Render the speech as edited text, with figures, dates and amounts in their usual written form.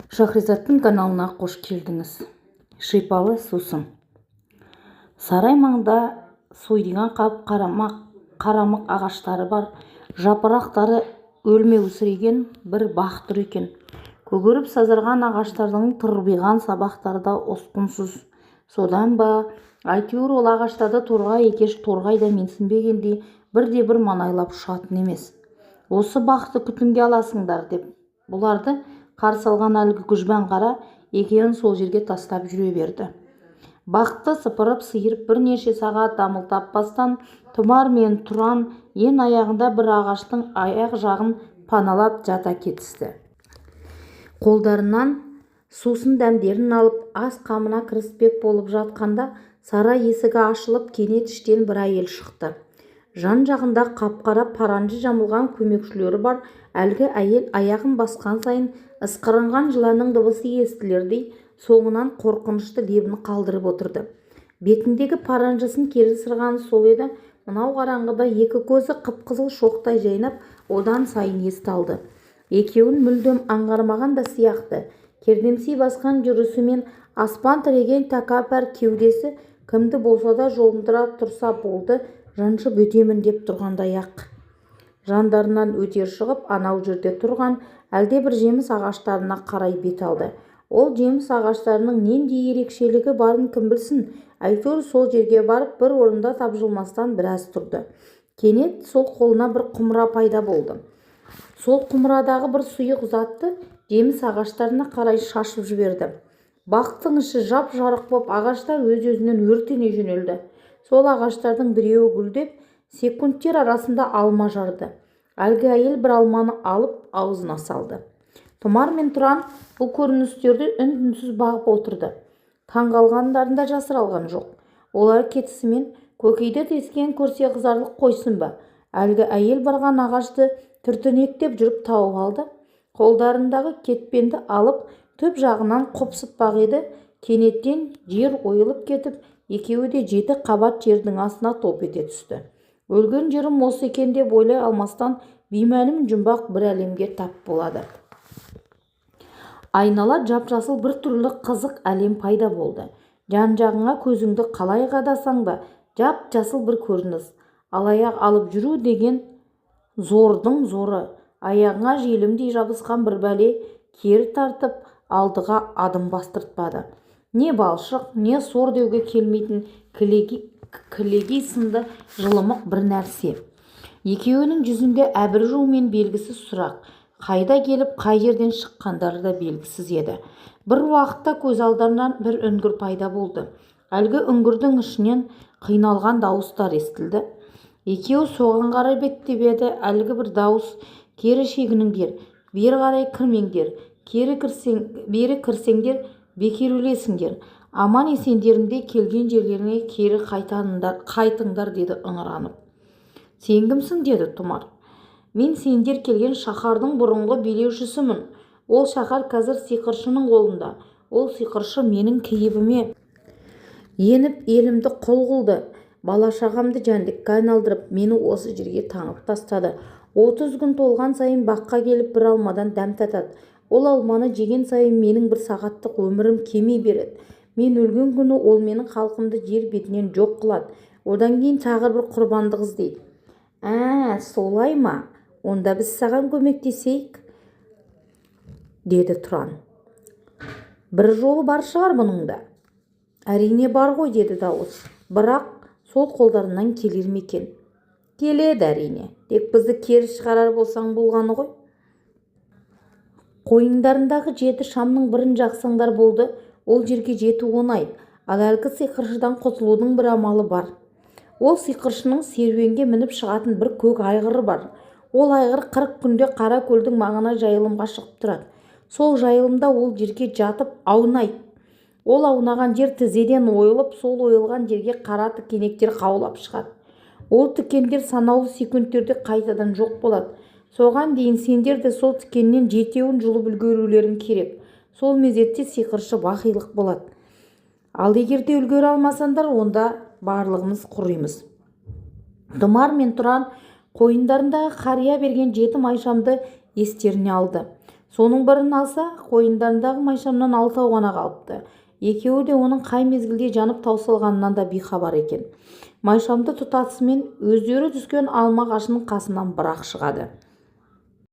Шахризаттың каналына қош келдіңіз. Шипалы сусын. Сарай маңда сойдиған қап қарамық ағаштары бар, жапырақтары өлмеусіреген бір бақ тұр екен. Көгеріп сазарған ағаштардың тырбиған сабақтары да осқынсыз. Содан ба, әйтеуір ол ағаштарды торғай екеш торғай да менсінбегендей бірде-бір маңайлап ұшатын емес. Осы бақты күтімге аласыңдар деп бұларды қарсы алған әлгі күжбан қара екеуін сол жерге тастап жүре берді. Бақты сыпырып сиырып бірнеше сағат дамыл таппастан Тұмар мен Тұран ең аяғында бір ағаштың аяқ жағын паналап жата кетісті. Қолдарынан сусын дәмдерін алып ас қамына кіріспек болып жатқанда сарай есігі ашылып кенет іштен бір әйел шықты. Жан-жағында қап-қара паранжы жамылған көмекшілері бар әлгі әйел аяғын басқан сайын ысқырынған жыланның дыбысы естілердей соңынан қорқынышты лебін қалдырып отырды. Бетіндегі паранжысын кері сырғаны сол еді. Мынау қараңғыда екі көзі қып-қызыл шоқтай жайнап одан сайын есталды. Екеуін мүлдем аңғармаған да сияқты. Кердемсей басқан жүрісімен аспан тіреген тәкаппар кеудесі кімді болса да жолындыра тұрса болды, жаншып өтемін деп тұрғандай-ақ. Жандарынан өтер шығып, анау жерде тұрған әлде бір жеміс ағаштарына қарай бет алды. Ол жеміс ағаштарының нендей ерекшелігі барын кім білсін, әйтеуір сол жерге барып бір орында тапжылмастан біраз тұрды. Кенет сол қолына бір құмыра пайда болды. Сол құмырадағы бір сұйық затты жеміс ағаштарына қарай шашып жіберді. Бақтың іші жап-жарық боп ағаштар өз-өзінен өртене жөнелді. Сол ағаштардың біреуі гүлдеп, секундтер арасында алма жарды. Әлгі әйел бір алманы алып аузына салды. Тұмар мен Тұран бұл көріністерді үн-түнсіз бағып отырды. Таңғалғандарында жасыралған жоқ. Олар кетісімен көкейді тескен көрсе қызарлық қойсын ба. Әлгі әйел барған ағашты түртінектеп жүріп тауып алды. Қолдарындағы кетпенді алып түп жағынан қопсытпақ еді. Кенеттен жер ойылып кетіп, екеуі де 7 қабат жердің астына топ ете түсті. Өлген жерім осы екен деп ойлай алмастан беймәлім жұмбақ бір әлемге тап болады. Айнала жап-жасыл бір түрлі қызық әлем пайда болды. Жан-жағыңа көзіңді қалай қадасаң да жап-жасыл бір көрініс. Алаяқ алып жүру деген зордың зоры. Аяғыңа желімдей жабысқан бір бәле кері тартып алдыға адым бастыртпады. Не балшық, не сор деуге келмейтін кілегей сынды жылымық бір нәрсе. Екеуінің жүзінде әбір-жу мен белгісіз сұрақ. Қайда келіп, қай жерден шыққандары да белгісіз еді. Бір уақытта көз алдарынан бір үңгір пайда болды. Әлгі үңгірдің ішінен қиналған дауыстар естілді. Екеуі соған қарай беттеп еді. Әлгі бір дауыс: кері шегініңдер, бері қарай кірмеңдер, бері кірсеңдер, бекер өлесіңдер. Аман есендерінде келген жерлеріне кері қайтыңдар деді ыңыранып. Сен кімсің деді Тұмар. Мен сендер келген шаһардың бұрынғы билеушісімін. Ол шаһар қазір сиқыршының қолында. Ол сиқыршы менің кейібіме еніп елімді құл қылды. Бала-шағамды жәндікке айналдырып, мені осы жерге таңып тастады. 30 күн толған сайын баққа келіп бір алмадан дәм татады. Ол алманы жеген сайын менің бір сағаттық өмірім кеми береді. Мен өлген күні ол менің халқымды жер бетінен жоқ қылады. Одан кейін тағы бір құрбандық іздейді. Солай ма? Онда біз саған көмектесейік, деді Тұран. Бір жолы бар шығар бұның да. Әрине бар ғой, деді дауыс. Бірақ сол қолдарынан келер ме екен? Келеді әрине. Тек бізді кері шығарар болсаң болғаны ғой. Қойындарындағы 7 шамның бірін жақсаңдар болды. Ол жерге жету оңай. Ал әлгі сиқыршыдан құтылудың бір амалы бар. Ол сиқыршының серуенге мініп шығатын бір көк айғыры бар. Ол айғыр 40 күнде қара көлдің маңына жайылымға шығып тұрады. Сол жайылымда ол жерге жатып аунайды. Ол аунаған жер тізеден ойылып, сол ойылған жерге қара тікенектер қаулап шығады. Ол тікендер санаулы секундтерде қайтадан жоқ болады. Соған дейін сендер де сол тікеннен 7-еуін жұлып үлгерулерің керек. Сол мезетте сиқыршы бақилық болады. Ал егер де үлгере алмасаңдар, онда барлығымыз құримыз. Тұмар мен Тұран қойындарындағы қария берген 7 майшамды естеріне алды. соның бірін алса қойындарындағы майшамнан 6-ау ғана қалыпты. Екеуі де оның қай мезгілде жанып таусылғанынан да бейхабар екен. Майшамды тұтатысымен өздері түскен алма ағашының қасынан бір-ақ шығады.